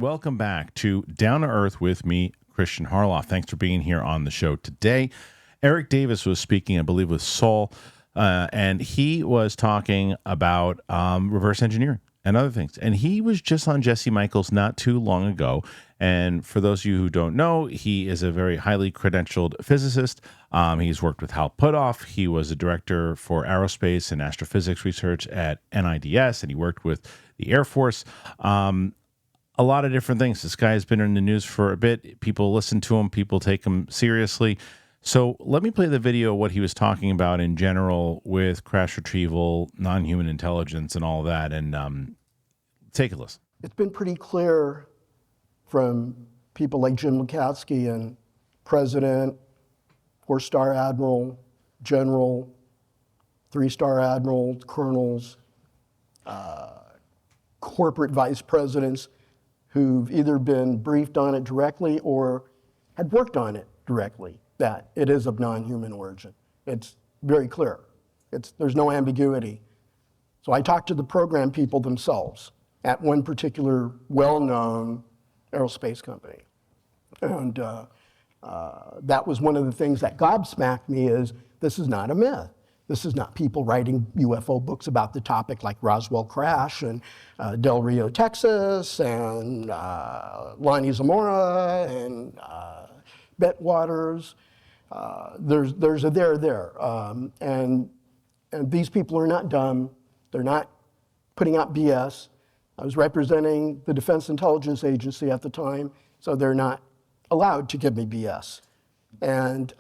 Welcome back to Down to Earth with me, Kristian Harloff. Thanks for being here on the show today. Eric Davis was speaking, I believe, with Saul, and he was talking about reverse engineering and other things. And he was just on Jesse Michaels not too long ago. And for those of you who don't know, he is a very highly credentialed physicist. He's worked with Hal Puthoff. He was a director for aerospace and astrophysics research at NIDS, and he worked with the Air Force. A lot of different things. This guy has been in the news for a bit. People listen to him. People take him seriously. So let me play the video of what he was talking about in general with crash retrieval, non-human intelligence, and all that. And take a listen. It's been pretty clear from people like Jim Lukatsky and President, 4-star Admiral, General, 3-star Admiral, Colonels, corporate vice presidents who've either been briefed on it directly or had worked on it directly, that it is of non-human origin. It's very clear. There's no ambiguity. So I talked to the program people themselves at one particular well-known aerospace company. And that was one of the things that gobsmacked me is this is not a myth. This is not people writing UFO books about the topic like Roswell Crash and Del Rio, Texas, and Lonnie Zamora and Bette Waters. There's a there. And these people are not dumb. They're not putting out BS. I was representing the Defense Intelligence Agency at the time, so they're not allowed to give me BS. And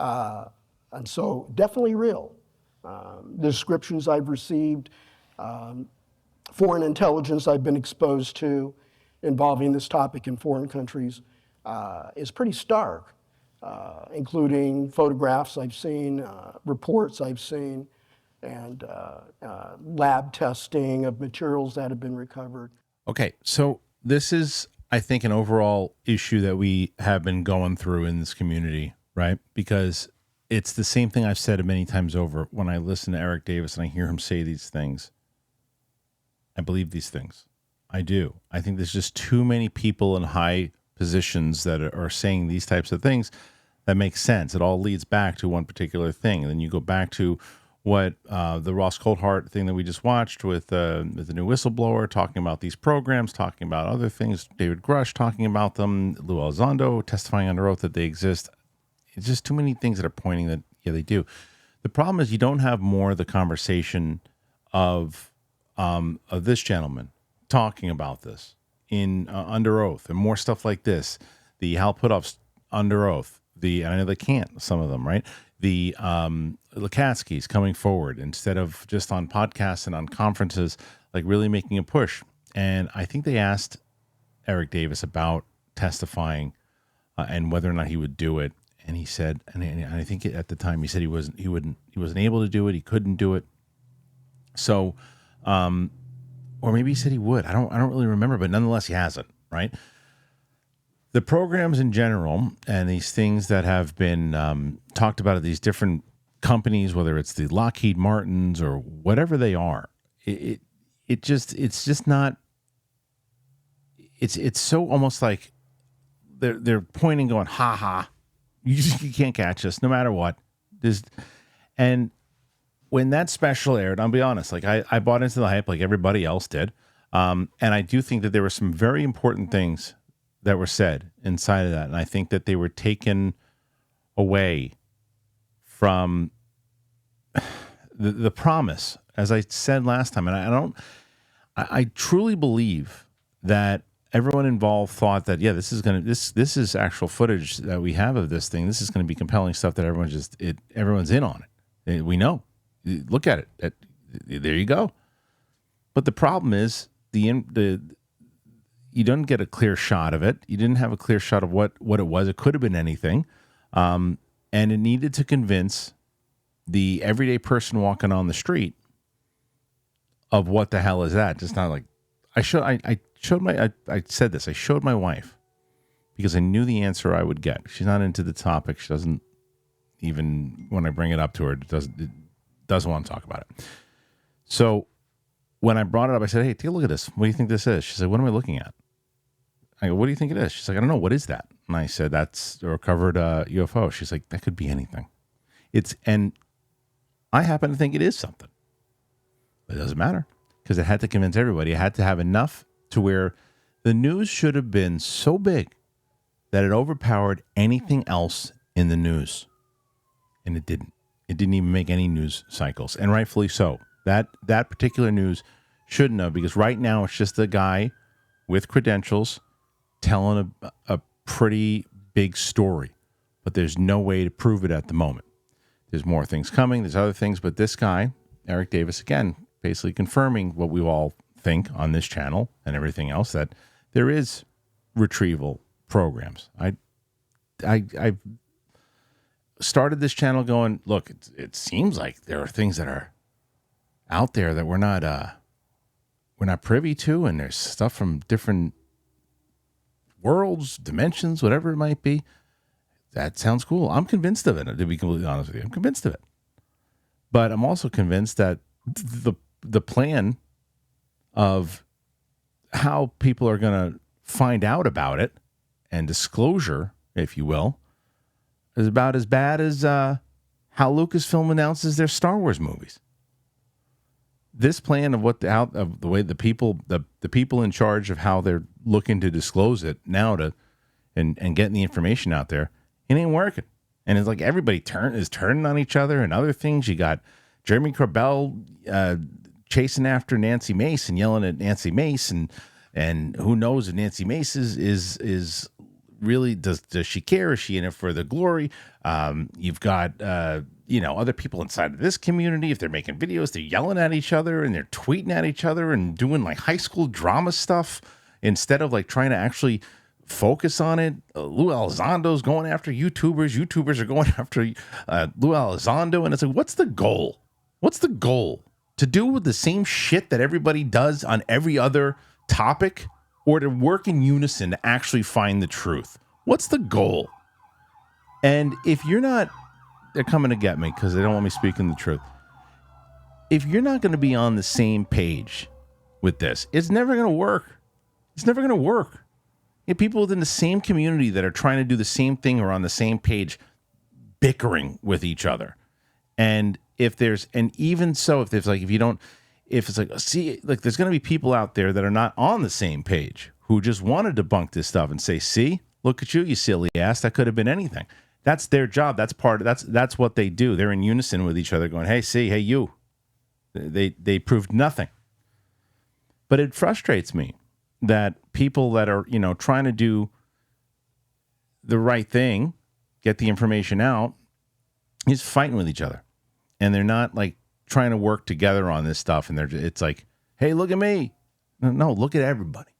so definitely real. The descriptions I've received, foreign intelligence I've been exposed to involving this topic in foreign countries is pretty stark, including photographs I've seen, reports I've seen, and lab testing of materials that have been recovered. Okay, so this is, I think, an overall issue that we have been going through in this community, right? Because it's the same thing I've said many times over when I listen to Eric Davis and I hear him say these things. I believe these things. I do. I think there's just too many people in high positions that are saying these types of things that make sense. It all leads back to one particular thing. And then you go back to what the Ross Coulthart thing that we just watched with the new whistleblower, talking about these programs, talking about other things, David Grush talking about them, Lou Elizondo testifying under oath that they exist. It's just too many things that are pointing that, yeah, they do. The problem is you don't have more of the conversation of this gentleman talking about this in under oath and more stuff like this. The Hal Puthoff's under oath. And I know they can't, some of them, right? The Lukatsky's coming forward instead of just on podcasts and on conferences, like really making a push. And I think they asked Eric Davis about testifying and whether or not he would do it. And he said, and I think at the time he said he wasn't able to do it. He couldn't do it. So, or maybe he said he would. I don't really remember, but nonetheless, he hasn't, right? The programs in general and these things that have been talked about at these different companies, whether it's the Lockheed Martins or whatever they are, it's so almost like they're pointing, going, ha ha. You can't catch us, no matter what. And when that special aired, I'll be honest, like I bought into the hype like everybody else did. And I do think that there were some very important things that were said inside of that. And I think that they were taken away from the promise, as I said last time. And I truly believe that everyone involved thought that, yeah, this is actual footage that we have of this thing. This is going to be compelling stuff that everyone's in on it. We know. Look at it. There you go. But the problem is you don't get a clear shot of it. You didn't have a clear shot of what it was. It could have been anything. And it needed to convince the everyday person walking on the street of what the hell is that. Just not like I said this. I showed my wife because I knew the answer I would get. She's not into the topic. She doesn't even, when I bring it up to her, doesn't want to talk about it. So when I brought it up, I said, hey, take a look at this. What do you think this is? She said, what am I looking at? I go, what do you think it is? She's like, I don't know. What is that? And I said, that's a recovered UFO. She's like, that could be anything. And I happen to think it is something. But it doesn't matter because it had to convince everybody. It had to have enough to where the news should have been so big that it overpowered anything else in the news. And it didn't. It didn't even make any news cycles. And rightfully so. That particular news shouldn't have, because right now it's just a guy with credentials telling a pretty big story. But there's no way to prove it at the moment. There's more things coming. There's other things. But this guy, Eric Davis, again, basically confirming what we all think on this channel and everything else, that there is retrieval programs. I started this channel going, look, it seems like there are things that are out there that we're not privy to, and there's stuff from different worlds, dimensions, whatever it might be. That sounds cool. I'm convinced of it, to be completely honest with you. I'm convinced of it. But I'm also convinced that the plan of how people are going to find out about it and disclosure, if you will, is about as bad as how Lucasfilm announces their Star Wars movies. This plan of the way the people in charge of how they're looking to disclose it now and getting the information out there, it ain't working. And it's like everybody is turning on each other and other things. You got Jeremy Corbell chasing after Nancy Mace and yelling at Nancy Mace, and who knows if Nancy Mace is really, does she care? Is she in it for the glory? You've got other people inside of this community. If they're making videos, they're yelling at each other and they're tweeting at each other and doing like high school drama stuff instead of like trying to actually focus on it. Lou Elizondo's going after YouTubers. YouTubers are going after Lou Elizondo, and it's like, what's the goal? What's the goal? To do with the same shit that everybody does on every other topic, or to work in unison to actually find the truth? What's the goal? And if you're not, they're coming to get me because they don't want me speaking the truth. If you're not going to be on the same page with this, it's never going to work. It's never going to work. You have people within the same community that are trying to do the same thing or on the same page, bickering with each other. And if it's like, there's going to be people out there that are not on the same page who just want to debunk this stuff and say, see, look at you silly ass. That could have been anything. That's their job. That's what they do. They're in unison with each other going, hey, you. They proved nothing. But it frustrates me that people that are, trying to do the right thing, get the information out, is fighting with each other. And they're not like trying to work together on this stuff. And it's like, hey, look at me. No, look at everybody.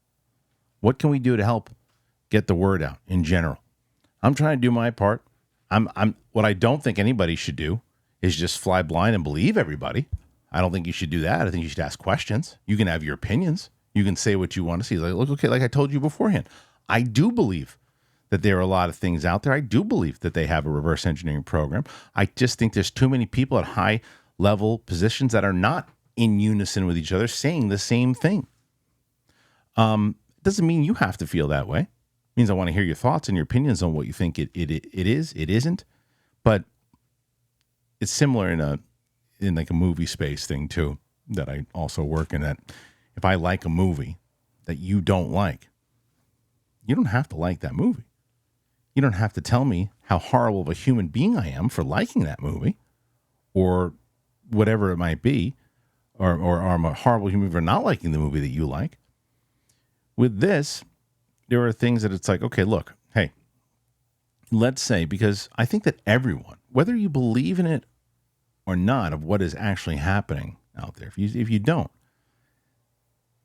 What can we do to help get the word out in general? I'm trying to do my part. What I don't think anybody should do is just fly blind and believe everybody. I don't think you should do that. I think you should ask questions. You can have your opinions. You can say what you want to see. Like, look, okay, like I told you beforehand, I do believe that there are a lot of things out there. I do believe that they have a reverse engineering program. I just think there's too many people at high level positions that are not in unison with each other saying the same thing. Doesn't mean you have to feel that way. It means I want to hear your thoughts and your opinions on what you think it is, it isn't. But it's similar in like a movie space thing too, that I also work in, that if I like a movie that you don't like, you don't have to like that movie. You don't have to tell me how horrible of a human being I am for liking that movie or whatever it might be, or I'm a horrible human for not liking the movie that you like. With this, there are things that it's like, okay, look, hey, let's say, because I think that everyone, whether you believe in it or not, of what is actually happening out there, if you don't,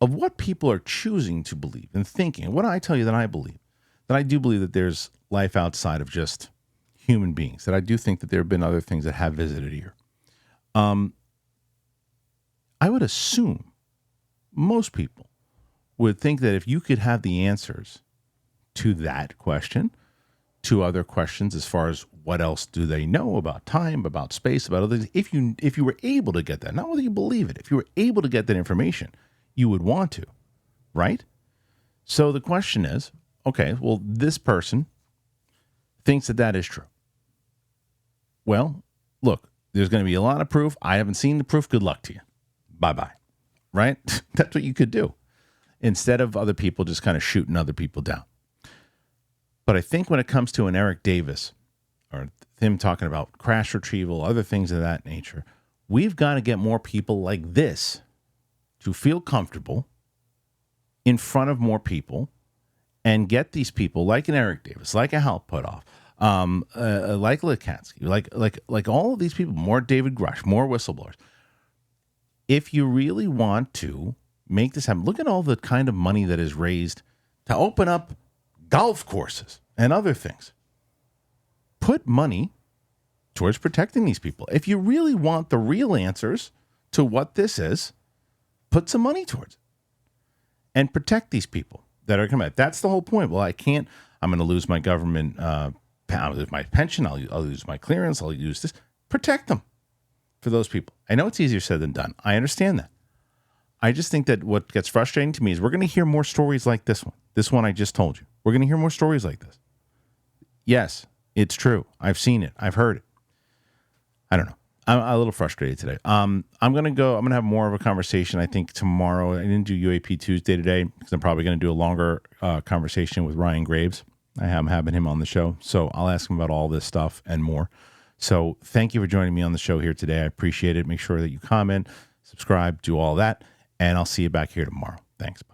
of what people are choosing to believe and thinking, and what I tell you that I believe, that I do believe that there's life outside of just human beings, that I do think that there have been other things that have visited here. I would assume most people would think that if you could have the answers to that question, to other questions as far as what else do they know about time, about space, about other things, if you were able to get that, not whether you believe it, if you were able to get that information, you would want to, right? So the question is, okay, well, this person thinks that that is true. Well, look, there's going to be a lot of proof. I haven't seen the proof. Good luck to you. Bye-bye. Right? That's what you could do instead of other people just kind of shooting other people down. But I think when it comes to an Eric Davis or him talking about crash retrieval, other things of that nature, we've got to get more people like this to feel comfortable in front of more people and get these people like an Eric Davis, like a Hal Puthoff, like Likatsky, like all of these people, more David Grush, more whistleblowers. If you really want to make this happen, look at all the kind of money that is raised to open up golf courses and other things. Put money towards protecting these people. If you really want the real answers to what this is, put some money towards it and protect these people that are coming. That's the whole point. Well, I'm going to lose my government, I'll lose my pension, I'll lose my clearance, I'll use this. Protect them for those people. I know it's easier said than done. I understand that. I just think that what gets frustrating to me is we're going to hear more stories like this one. This one I just told you. We're going to hear more stories like this. Yes, it's true. I've seen it. I've heard it. I don't know. I'm a little frustrated today. I'm going to have more of a conversation, I think, tomorrow. I didn't do UAP Tuesday today because I'm probably going to do a longer conversation with Ryan Graves. I am having him on the show, so I'll ask him about all this stuff and more. So thank you for joining me on the show here today. I appreciate it. Make sure that you comment, subscribe, do all that, and I'll see you back here tomorrow. Thanks. Bye.